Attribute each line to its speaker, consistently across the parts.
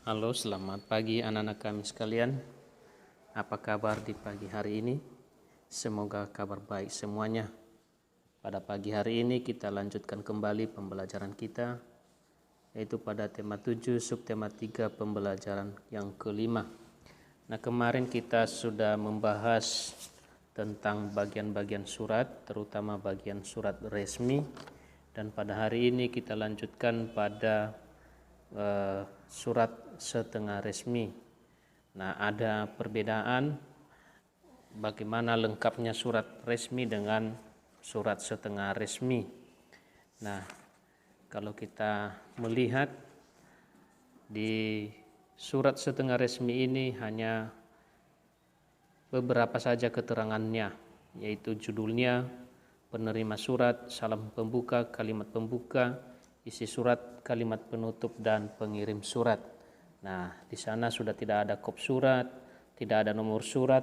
Speaker 1: Halo, selamat pagi anak-anak kami sekalian. Apa kabar di pagi hari ini? Semoga kabar baik semuanya. Pada pagi hari ini kita lanjutkan kembali pembelajaran kita, yaitu pada tema 7, subtema 3 pembelajaran yang kelima. Nah, kemarin kita sudah membahas tentang bagian-bagian surat, terutama bagian surat resmi. Dan pada hari ini kita lanjutkan pada surat setengah resmi. Nah, ada perbedaan bagaimana lengkapnya surat resmi dengan surat setengah resmi. Nah, kalau kita melihat di surat setengah resmi ini hanya beberapa saja keterangannya, yaitu judulnya, penerima surat, salam pembuka, kalimat pembuka, isi surat, kalimat penutup, dan pengirim surat. Nah, di sana sudah tidak ada kop surat, tidak ada nomor surat,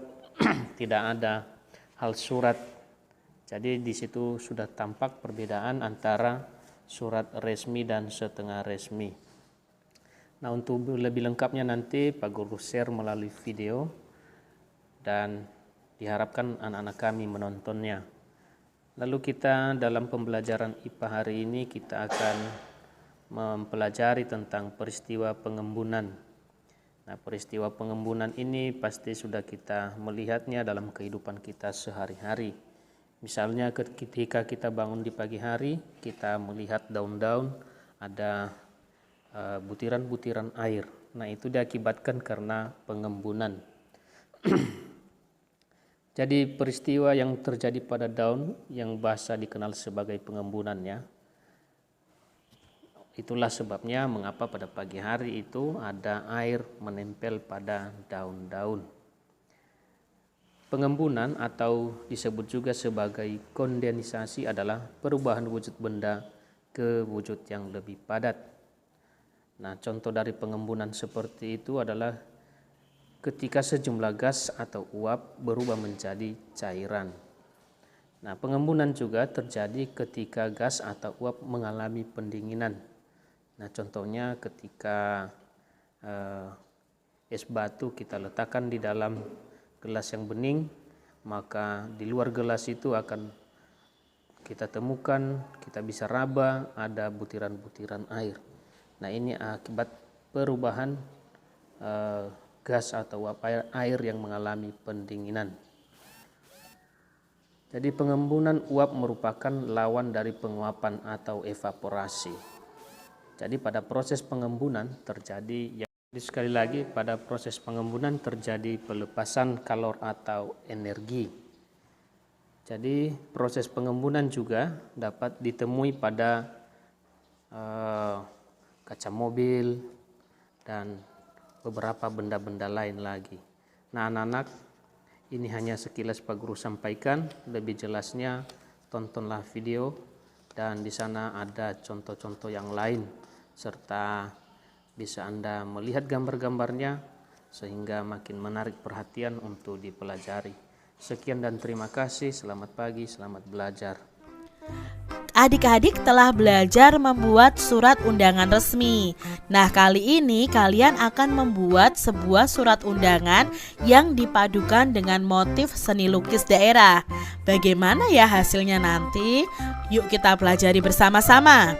Speaker 1: tidak ada hal surat. Jadi di situ sudah tampak perbedaan antara surat resmi dan setengah resmi. Nah, untuk lebih lengkapnya nanti Pak Guru share melalui video dan diharapkan anak-anak kami menontonnya. Lalu kita dalam pembelajaran IPA hari ini kita akan mempelajari tentang peristiwa pengembunan. Nah, peristiwa pengembunan ini pasti sudah kita melihatnya dalam kehidupan kita sehari-hari. Misalnya ketika kita bangun di pagi hari, kita melihat daun-daun ada butiran-butiran air. Nah, itu diakibatkan karena pengembunan. Jadi peristiwa yang terjadi pada daun yang biasa dikenal sebagai pengembunan, ya. Itulah sebabnya mengapa pada pagi hari itu ada air menempel pada daun-daun. Pengembunan atau disebut juga sebagai kondensasi adalah perubahan wujud benda ke wujud yang lebih padat. Nah, contoh dari pengembunan seperti itu adalah ketika sejumlah gas atau uap berubah menjadi cairan. Nah, pengembunan juga terjadi ketika gas atau uap mengalami pendinginan. Nah, contohnya ketika es batu kita letakkan di dalam gelas yang bening, maka di luar gelas itu akan kita temukan, kita bisa raba ada butiran-butiran air. Nah, ini akibat perubahan gas atau uap air yang mengalami pendinginan. Jadi pengembunan uap merupakan lawan dari penguapan atau evaporasi. Jadi pada proses pengembunan terjadi, sekali lagi pada proses pengembunan terjadi pelepasan kalor atau energi. Jadi proses pengembunan juga dapat ditemui pada kaca mobil dan beberapa benda-benda lain lagi. Nah, anak-anak, ini hanya sekilas Pak Guru sampaikan. Lebih jelasnya tontonlah video dan di sana ada contoh-contoh yang lain serta bisa Anda melihat gambar-gambarnya sehingga makin menarik perhatian untuk dipelajari. Sekian dan terima kasih. Selamat pagi, selamat belajar.
Speaker 2: Adik-adik telah belajar membuat surat undangan resmi. Nah, kali ini kalian akan membuat sebuah surat undangan yang dipadukan dengan motif seni lukis daerah. Bagaimana ya hasilnya nanti? Yuk kita pelajari bersama-sama.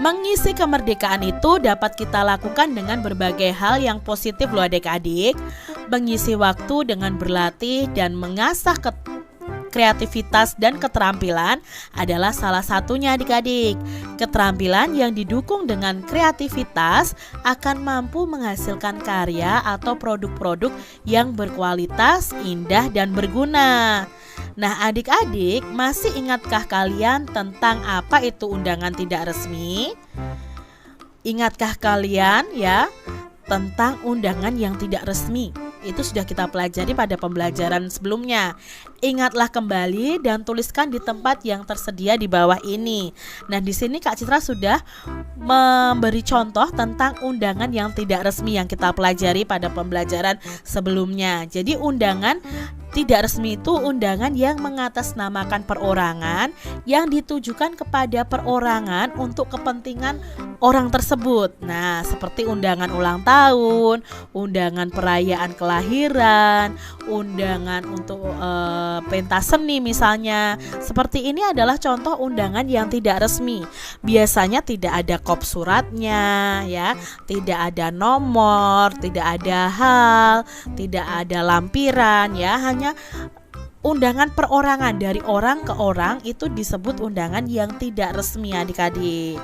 Speaker 2: Mengisi kemerdekaan itu dapat kita lakukan dengan berbagai hal yang positif loh adik-adik. Mengisi waktu dengan berlatih dan mengasah kreativitas dan keterampilan adalah salah satunya adik-adik. Keterampilan yang didukung dengan kreativitas akan mampu menghasilkan karya atau produk-produk yang berkualitas, indah, dan berguna. Nah, adik-adik, masih ingatkah kalian tentang apa itu undangan tidak resmi? Ingatkah kalian ya tentang undangan yang tidak resmi? Itu sudah kita pelajari pada pembelajaran sebelumnya. Ingatlah kembali dan tuliskan di tempat yang tersedia di bawah ini. Nah, di sini Kak Citra sudah memberi contoh tentang undangan yang tidak resmi yang kita pelajari pada pembelajaran sebelumnya. Jadi undangan tidak resmi itu undangan yang mengatasnamakan perorangan yang ditujukan kepada perorangan untuk kepentingan orang tersebut. Nah, seperti undangan ulang tahun, undangan perayaan kelahiran, undangan untuk pentas seni misalnya. Seperti ini adalah contoh undangan yang tidak resmi. Biasanya tidak ada kop suratnya ya, tidak ada nomor, tidak ada hal, tidak ada lampiran ya, hanya undangan perorangan dari orang ke orang itu disebut undangan yang tidak resmi adik-adik.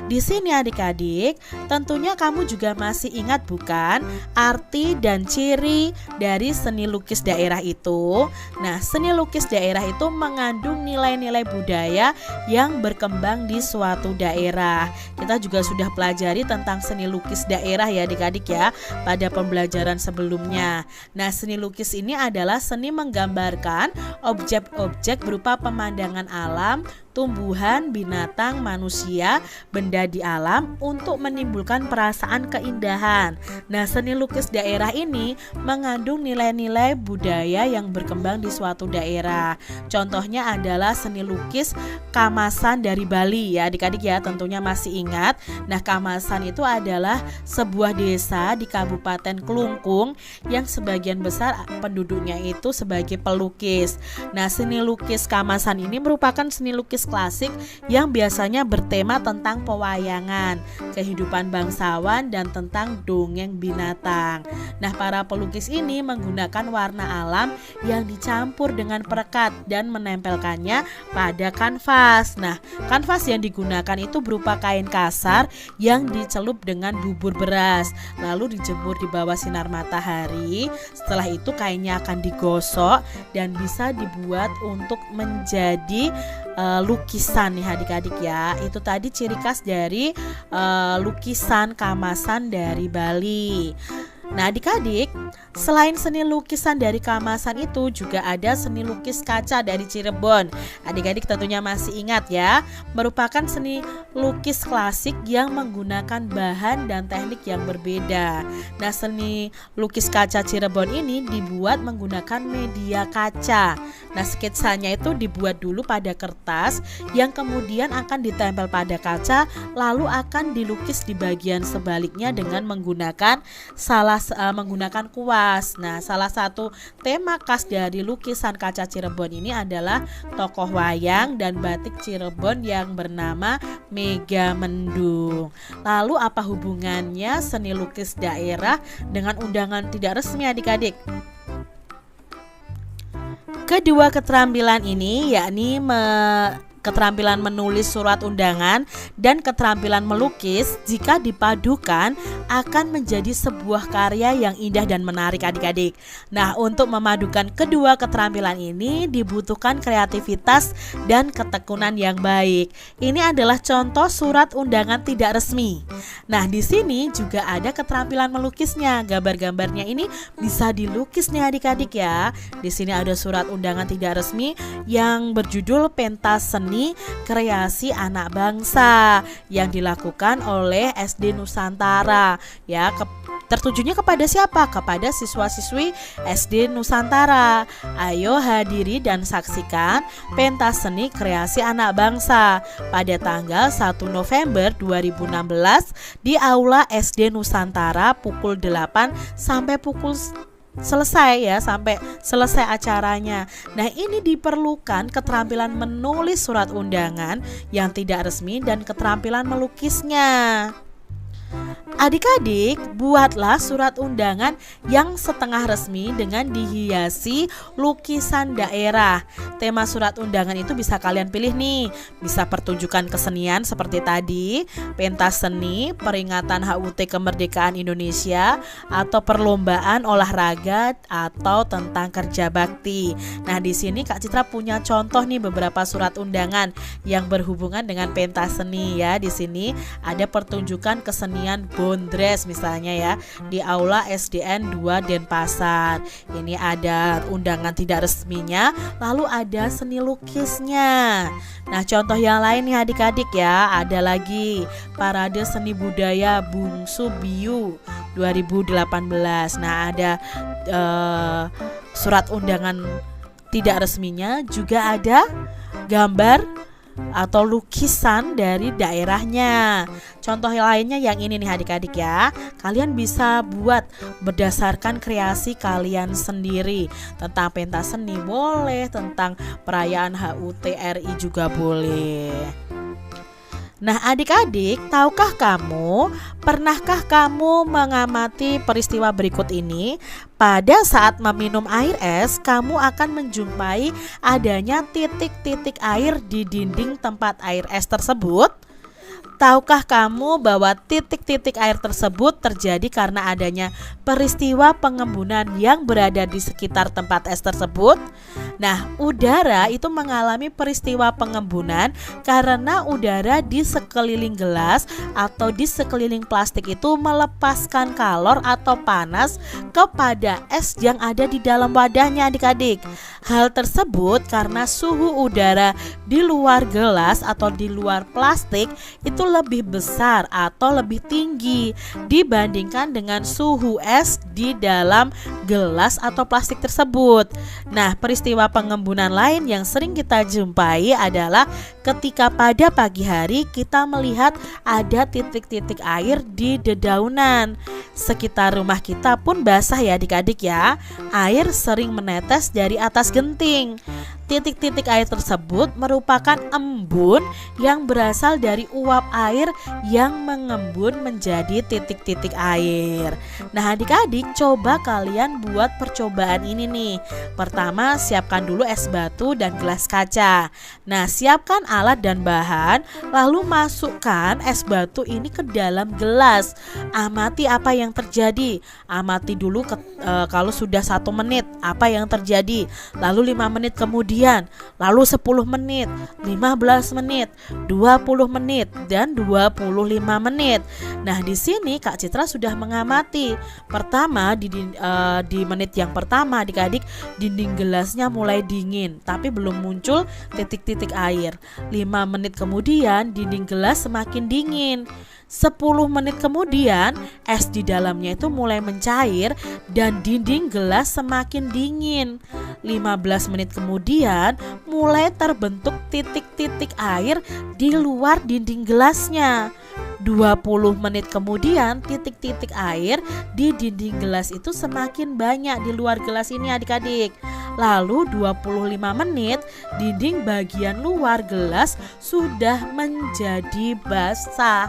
Speaker 2: Di sini adik-adik, tentunya kamu juga masih ingat bukan arti dan ciri dari seni lukis daerah itu? Nah, seni lukis daerah itu mengandung nilai-nilai budaya yang berkembang di suatu daerah. Kita juga sudah pelajari tentang seni lukis daerah ya adik-adik ya pada pembelajaran sebelumnya. Nah, seni lukis ini adalah seni menggambarkan objek-objek berupa pemandangan alam, tumbuhan, binatang, manusia, benda di alam untuk menimbulkan perasaan keindahan. Nah, seni lukis daerah ini mengandung nilai-nilai budaya yang berkembang di suatu daerah. Contohnya adalah seni lukis Kamasan dari Bali ya adik-adik ya, tentunya masih ingat. Nah, Kamasan itu adalah sebuah desa di Kabupaten Klungkung yang sebagian besar penduduknya itu sebagai pelukis. Nah, seni lukis Kamasan ini merupakan seni lukis klasik yang biasanya bertema tentang pewayangan, kehidupan bangsawan dan tentang dongeng binatang. Nah, para pelukis ini menggunakan warna alam yang dicampur dengan perekat dan menempelkannya pada kanvas. Nah, kanvas yang digunakan itu berupa kain kasar yang dicelup dengan bubur beras, lalu dijemur di bawah sinar matahari. Setelah itu kainnya akan digosok dan bisa dibuat untuk menjadi lukisan nih adik-adik ya. Itu tadi ciri khas dari lukisan Kamasan dari Bali. Nah adik-adik, selain seni lukisan dari Kamasan itu juga ada seni lukis kaca dari Cirebon. Adik-adik tentunya masih ingat ya, merupakan seni lukis klasik yang menggunakan bahan dan teknik yang berbeda. Nah, seni lukis kaca Cirebon ini dibuat menggunakan media kaca. Nah, sketsanya itu dibuat dulu pada kertas yang kemudian akan ditempel pada kaca, lalu akan dilukis di bagian sebaliknya dengan menggunakan menggunakan kuas. Nah, salah satu tema khas dari lukisan kaca Cirebon ini adalah tokoh wayang dan batik Cirebon yang bernama Megamendung. Lalu apa hubungannya seni lukis daerah dengan undangan tidak resmi adik-adik? Kedua keterampilan ini yakni keterampilan menulis surat undangan dan keterampilan melukis jika dipadukan akan menjadi sebuah karya yang indah dan menarik adik-adik. Nah, untuk memadukan kedua keterampilan ini dibutuhkan kreativitas dan ketekunan yang baik. Ini adalah contoh surat undangan tidak resmi. Nah, di sini juga ada keterampilan melukisnya. Gambar-gambarnya ini bisa dilukis nih adik-adik ya. Di sini ada surat undangan tidak resmi yang berjudul Pentas Seni Kreasi Anak Bangsa yang dilakukan oleh SD Nusantara ya, tertujunya kepada siapa? Kepada siswa-siswi SD Nusantara. Ayo hadiri dan saksikan pentas seni kreasi anak bangsa pada tanggal 1 November 2016 di Aula SD Nusantara pukul 8 sampai pukul sampai selesai acaranya. Nah, ini diperlukan keterampilan menulis surat undangan yang tidak resmi dan keterampilan melukisnya. Adik-adik, buatlah surat undangan yang setengah resmi dengan dihiasi lukisan daerah. Tema surat undangan itu bisa kalian pilih nih. Bisa pertunjukan kesenian seperti tadi, pentas seni, peringatan HUT kemerdekaan Indonesia, atau perlombaan olahraga atau tentang kerja bakti. Nah, di sini Kak Citra punya contoh nih beberapa surat undangan yang berhubungan dengan pentas seni ya. Di sini ada pertunjukan kesenian Bondres misalnya ya di Aula SDN 2 Denpasar. Ini ada undangan tidak resminya, lalu ada seni lukisnya. Nah, contoh yang lain nih adik-adik ya, ada lagi Parade Seni Budaya Bungsu Biu 2018. Nah, ada surat undangan tidak resminya juga ada gambar atau lukisan dari daerahnya. Contoh lainnya yang ini nih adik-adik ya. Kalian bisa buat berdasarkan kreasi kalian sendiri. Tentang pentas seni boleh, tentang perayaan HUT RI juga boleh. Nah adik-adik, pernahkah kamu mengamati peristiwa berikut ini? Pada saat meminum air es, kamu akan menjumpai adanya titik-titik air di dinding tempat air es tersebut. Tahukah kamu bahwa titik-titik air tersebut terjadi karena adanya peristiwa pengembunan yang berada di sekitar tempat es tersebut? Nah, udara itu mengalami peristiwa pengembunan karena udara di sekeliling gelas atau di sekeliling plastik itu melepaskan kalor atau panas kepada es yang ada di dalam wadahnya adik-adik. Hal tersebut karena suhu udara di luar gelas atau di luar plastik itu lebih besar atau lebih tinggi dibandingkan dengan suhu es di dalam gelas atau plastik tersebut. Nah, peristiwa pengembunan lain yang sering kita jumpai adalah ketika pada pagi hari kita melihat ada titik-titik air di dedaunan. Sekitar rumah kita pun basah ya adik-adik ya. Air sering menetes dari atas genting. Titik-titik air tersebut merupakan embun yang berasal dari uap air yang mengembun menjadi titik-titik air. Nah adik-adik, coba kalian buat percobaan ini nih. Pertama, siapkan dulu es batu dan gelas kaca. Nah, siapkan alat dan bahan, lalu masukkan es batu ini ke dalam gelas. Amati apa yang terjadi. Amati dulu kalau sudah 1 menit apa yang terjadi. Lalu 5 menit kemudian, lalu 10 menit, 15 menit, 20 menit, dan 25 menit. Nah, di sini Kak Citra sudah mengamati. Pertama, di menit yang pertama adik-adik, dinding gelasnya mulai dingin, tapi belum muncul titik-titik air. 5 menit kemudian, dinding gelas semakin dingin. 10 menit kemudian, es di dalamnya itu mulai mencair dan dinding gelas semakin dingin. 15 menit kemudian, mulai terbentuk titik-titik air di luar dinding gelasnya. 20 menit kemudian, titik-titik air di dinding gelas itu semakin banyak di luar gelas ini adik-adik. Lalu 25 menit, dinding bagian luar gelas sudah menjadi basah.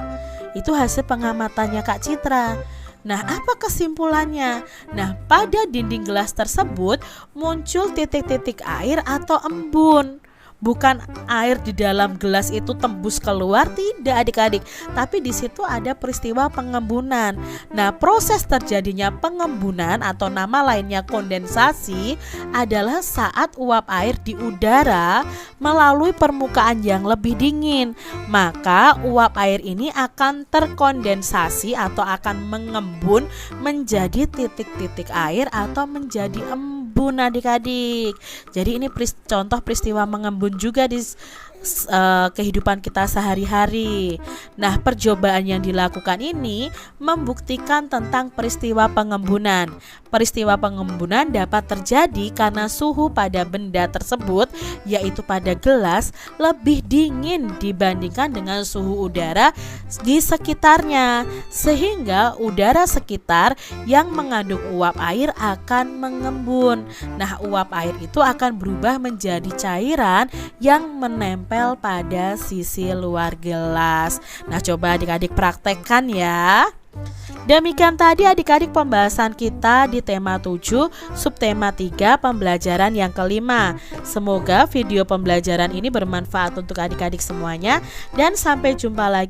Speaker 2: Itu hasil pengamatannya Kak Citra. Nah, apa kesimpulannya? Nah, pada dinding gelas tersebut muncul titik-titik air atau embun. Bukan air di dalam gelas itu tembus keluar, tidak adik-adik, tapi di situ ada peristiwa pengembunan. Nah, proses terjadinya pengembunan atau nama lainnya kondensasi adalah saat uap air di udara melalui permukaan yang lebih dingin. Maka uap air ini akan terkondensasi atau akan mengembun menjadi titik-titik air atau menjadi embun adik-adik. Jadi ini contoh peristiwa mengembun juga di kehidupan kita sehari-hari. Nah, percobaan yang dilakukan ini membuktikan tentang peristiwa pengembunan. Peristiwa pengembunan dapat terjadi karena suhu pada benda tersebut, yaitu pada gelas, lebih dingin dibandingkan dengan suhu udara di sekitarnya, sehingga udara sekitar yang mengandung uap air akan mengembun. Nah, uap air itu akan berubah menjadi cairan yang menempel pada sisi luar gelas. Nah, coba adik-adik praktekkan ya. Demikian tadi adik-adik pembahasan kita di tema 7, subtema 3, pembelajaran yang kelima. Semoga video pembelajaran ini bermanfaat untuk adik-adik semuanya, dan sampai jumpa lagi